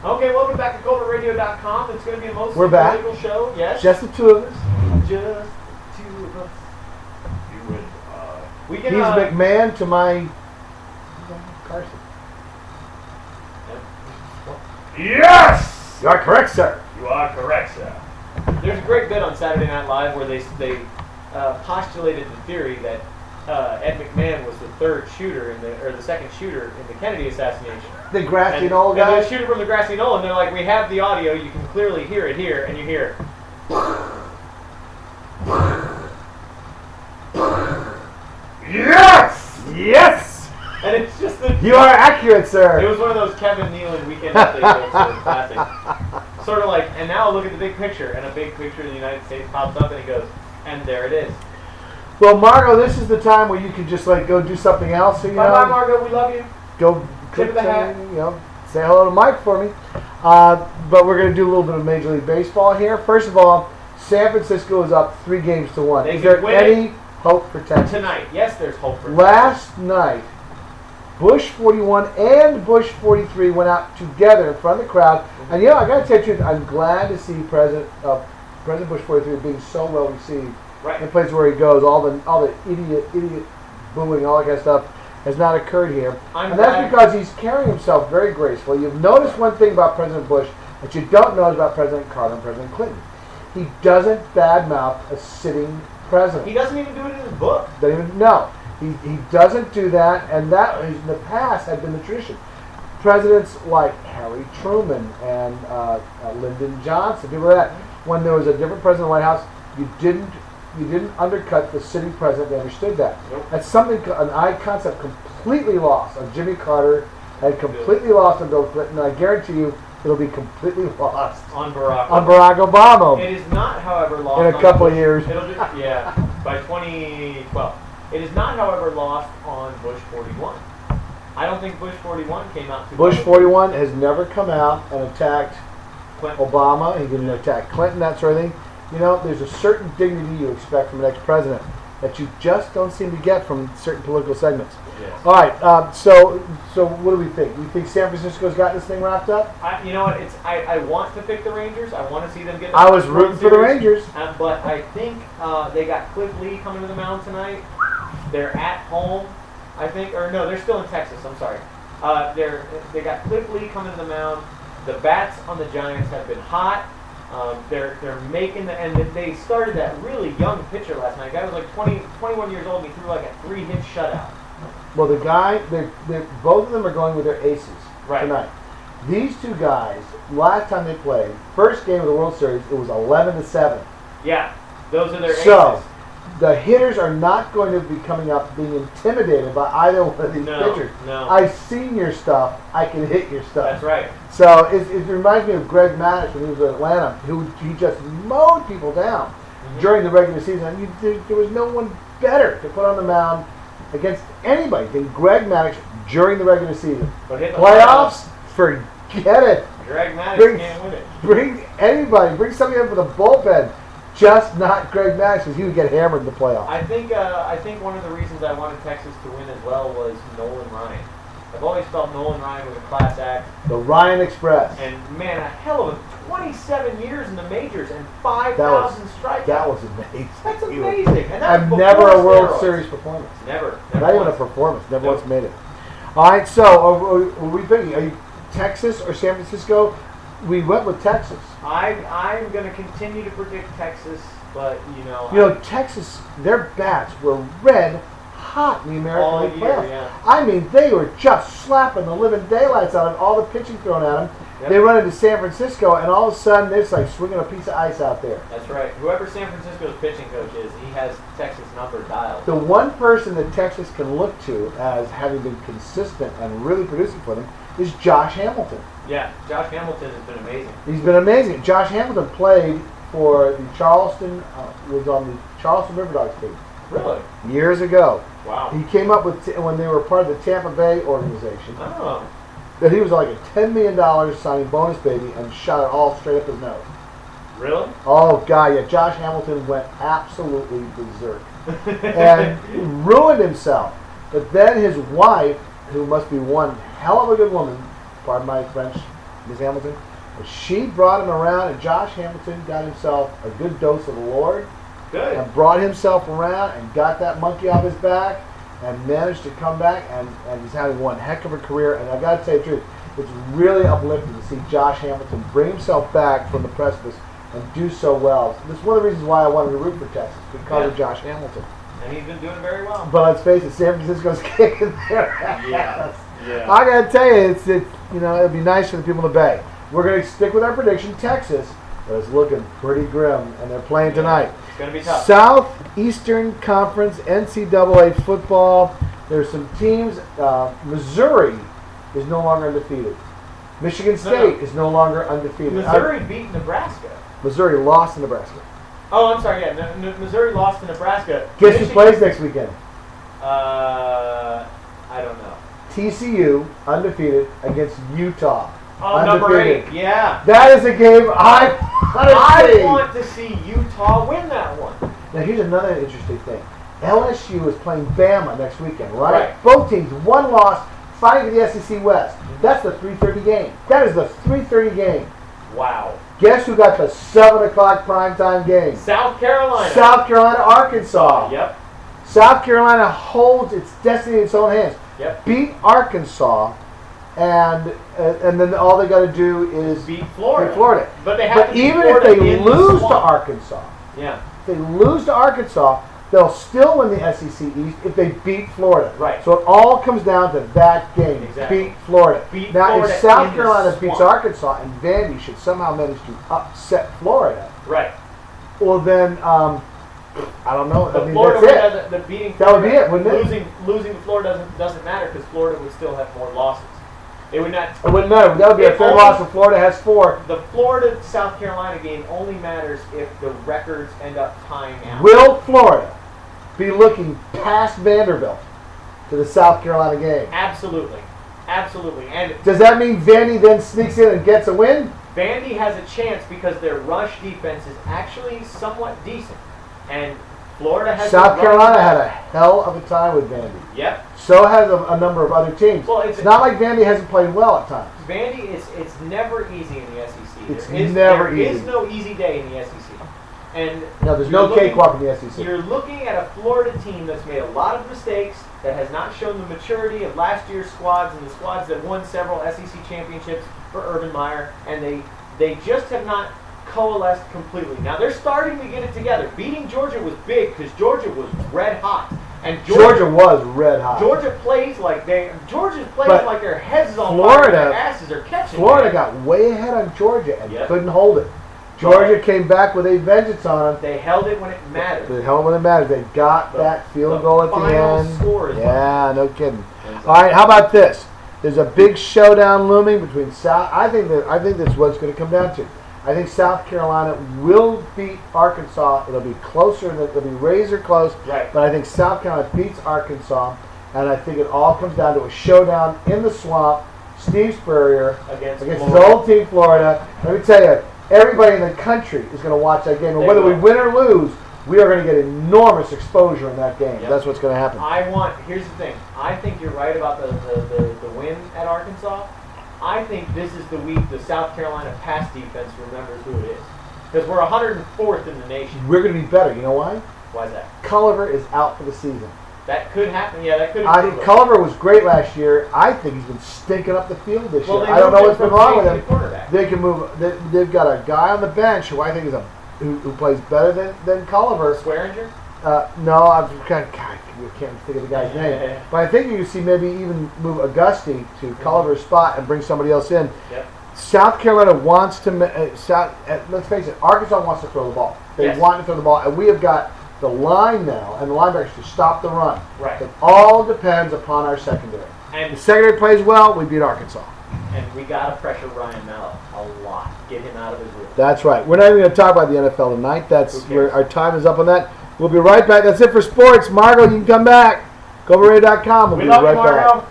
Okay, welcome back to Colbertradio.com. It's going to be a mostly political show. Yes. Just the two of us. Just the two of us. You would. We can. He's McMahon to my Carson. Yes. You are correct, sir. You are correct, sir. There's a great bit on Saturday Night Live where they postulated the theory that Ed McMahon was the third shooter or the second shooter in the Kennedy assassination. The grassy knoll guy? And the shooter from the grassy knoll, and they're like, we have the audio, you can clearly hear it here, and you hear yes! Yes! And it's just you are accurate, sir. It was one of those Kevin Nealon weekend update jokes that was classic. Sort of like, and now look at the big picture, and a big picture of the United States pops up, and he goes, and there it is. Well, Margo, this is the time where you can just like go do something else. You Bye, Margo. We love you. Go tip of the hat. Say hello to Mike for me. But we're going to do a little bit of Major League Baseball here. First of all, San Francisco is up 3-1. Is there any hope for Texas tonight? Yes, there's hope for Texas. Last night, Bush 41 and Bush 43 went out together in front of the crowd. Mm-hmm. And I got to tell you the truth, I'm glad to see President Bush 43 being so well received. Right. In places where he goes, all the idiot booing, all that kind of stuff has not occurred here. And that's because he's carrying himself very gracefully. You've noticed one thing about President Bush that you don't know about President Carter and President Clinton. He doesn't badmouth a sitting president. He doesn't even do it in his book. No. He doesn't do that, and that in the past had been the tradition. Presidents like Harry Truman and Lyndon Johnson, people like that, when there was a different president in the White House, you didn't undercut the sitting president. They understood that. Nope. That's something, an concept completely lost on Jimmy Carter and completely lost on Bill Clinton. And I guarantee you it'll be completely lost on Barack Obama. It is not, however, lost in a couple of years. By 2012. It is not, however, lost on Bush 41. I don't think Bush 41 came out too Bush 41 has never come out and attacked Clinton. Obama. He didn't attack Clinton, that sort of thing. There's a certain dignity you expect from an ex-president that you just don't seem to get from certain political segments. Yes. All right, so what do we think? You think San Francisco's got this thing wrapped up? You know what? I want to pick the Rangers. I want to see them get. I was rooting for the Rangers, but I think they got Cliff Lee coming to the mound tonight. They're at home, I think, or no, they're still in Texas. I'm sorry. They got Cliff Lee coming to the mound. The bats on the Giants have been hot. They're making and they started that really young pitcher last night. The guy was like 21 years old, and he threw like a 3-hit shutout. Well, the guy, both of them are going with their aces tonight. These two guys, last time they played, first game of the World Series, it was 11-7. Yeah, those are their aces. So the hitters are not going to be coming up being intimidated by either one of these pitchers. No. I've seen your stuff. I can hit your stuff. That's right. So it reminds me of Greg Maddux when he was in Atlanta, he just mowed people down during the regular season. And there was no one better to put on the mound against anybody than Greg Maddux during the regular season. But hit the playoffs, forget it. Greg Maddux can't win it. Bring anybody. Bring somebody in for the bullpen. Just not Greg Maddux, because he would get hammered in the playoffs. I think one of the reasons I wanted Texas to win as well was Nolan Ryan. I've always felt Nolan Ryan was a class act. The Ryan Express. And man, a hell of a 27 years in the majors and 5,000 strikeouts. That was amazing. That's amazing. And that was never a World steroids. Series performance. Never Not even a performance. Never once made it. All right, so are we thinking? Are you Texas or San Francisco? We went with Texas. I'm going to continue to predict Texas, but Texas, their bats were red hot in the American League playoffs. Yeah. I mean, they were just slapping the living daylights out of all the pitching thrown at them. Yep. They run into San Francisco, and all of a sudden, it's like swinging a piece of ice out there. That's right. Whoever San Francisco's pitching coach is, he has Texas number dialed. The one person that Texas can look to as having been consistent and really producing for them is Josh Hamilton. Yeah, Josh Hamilton has been amazing. He's been amazing. Josh Hamilton played for the Charleston, was on the Charleston River Dogs team. Really? Years ago. Wow. He came up with, when they were part of the Tampa Bay organization, oh. that he was like a $10 million signing bonus baby and shot it all straight up his nose. Really? Oh, God, yeah. Josh Hamilton went absolutely berserk and ruined himself. But then his wife, who must be one hell of a good woman, pardon my French, Miss Hamilton. And she brought him around, and Josh Hamilton got himself a good dose of the Lord. Good. And brought himself around and got that monkey off his back and managed to come back, and he's having one heck of a career. And I got to tell you the truth, it's really uplifting to see Josh Hamilton bring himself back from the precipice and do so well. That's one of the reasons why I wanted to root for Texas, because of Josh Hamilton. And he's been doing very well. But let's face it, San Francisco's kicking their ass. Yeah. I got to tell you, it's it'll be nice for the people in the Bay. We're going to stick with our prediction, Texas, but it's looking pretty grim, and they're playing tonight. It's going to be tough. Southeastern Conference NCAA football. There's some teams. Missouri is no longer undefeated. Michigan State is no longer undefeated. Missouri beat Nebraska. Missouri lost to Nebraska. Oh, I'm sorry. Yeah, Missouri lost to Nebraska. Guess who plays next weekend? I don't know. TCU undefeated against Utah. Oh, undefeated. number 8. Yeah. That is a game I want to see Utah win that one. Now here's another interesting thing. LSU is playing Bama next weekend, right? Right. Both teams, one loss, fighting for the SEC West. That's the 3:30 game. That is the 3:30 game. Wow. Guess who got the 7 o'clock primetime game? South Carolina. South Carolina, Arkansas. Yep. South Carolina holds its destiny in its own hands. Yep. Beat Arkansas, and then all they got to do is beat Florida. But they have But to beat even Florida if they in the lose to swamp. Arkansas, Yeah. if they lose to Arkansas, they'll still win the SEC East if they beat Florida. Right. So it all comes down to that game. Exactly. Beat Florida. Beat now, Florida if South in the Carolina beats swamp. Arkansas and Vandy should somehow manage to upset Florida, Right. well then, I don't know. But I mean, Florida that's it. the beating That would Florida, be it, wouldn't it? Losing to Florida doesn't matter because Florida would still have more losses. It would not. It wouldn't matter. That would be a If third only- loss, and Florida has 4. The Florida-South Carolina game only matters if the records end up tying out. Will Florida be looking past Vanderbilt to the South Carolina game? Absolutely. Absolutely. And Does that mean Vandy then sneaks in and gets a win? Vandy has a chance because their rush defense is actually somewhat decent. And Florida has South a Carolina running had back. a hell of a time with Vandy. Yep. So has a number of other teams. Well, it's not like Vandy hasn't played well at times. Vandy it's never easy in the SEC. It's There never easy. There is no easy day in the SEC. And No, there's you're no looking- cakewalk in the SEC. You're looking at a Florida team that's made a lot of mistakes, that has not shown the maturity of last year's squads and the squads that won several SEC championships for Urban Meyer, and they just have not coalesced completely. Now they're starting to get it together. Beating Georgia was big because Georgia was red hot, and Georgia was red hot. Georgia plays like But like their heads is on Florida- fire, and their asses are catching. Florida got way ahead on Georgia and Yep. couldn't hold it. Georgia came back with a vengeance on them. They held it when it mattered. The hell when it matters. They got that field goal at the final end. score is Yeah, no kidding. All right, how about this? There's a big showdown looming between South. I think that's what it's going to come down to. I think South Carolina will beat Arkansas. It'll be closer. It'll be razor close. Right. But I think South Carolina beats Arkansas, and I think it all comes down to a showdown in the swamp. Steve Spurrier Against his Florida. old team, Florida. Let me tell you, everybody in the country is going to watch that game, and They whether we will. win or lose, we are going to get enormous exposure in that game. Yep. That's what's going to happen. Here's the thing. I think you're right about the win at Arkansas. I think this is the week the South Carolina pass defense remembers who it is. Because we're 104th in the nation. We're going to be better. You know why? Why is that? Culliver is out for the season. That could happen. Yeah, that could improve it. Culliver was great last year. I think he's been stinking up the field this Well, year. they I don't know moved what's him been from wrong with safety him. to quarterback. They can move. They've got a guy on the bench who I think is who plays better than Culliver. Swearinger? No, I can't think of the guy's name. But I think you can see maybe even move Auguste to Culliver's spot and bring somebody else in. Yep. South Carolina wants to. Let's face it, Arkansas wants to throw the ball. They Yes. want to throw the ball, and we have got the line now and the linebackers to stop the run. Right. It all depends upon our secondary. And If the secondary plays well, we beat Arkansas. and we got to pressure Ryan Mallow a lot. Get him out of his room. That's right. We're not even going to talk about the NFL tonight. That's Who where cares? our time is up on that. We'll be right back. That's it for sports. Margo, you can come back. Colbertradio.com. We'll We be love you, right back. Margo.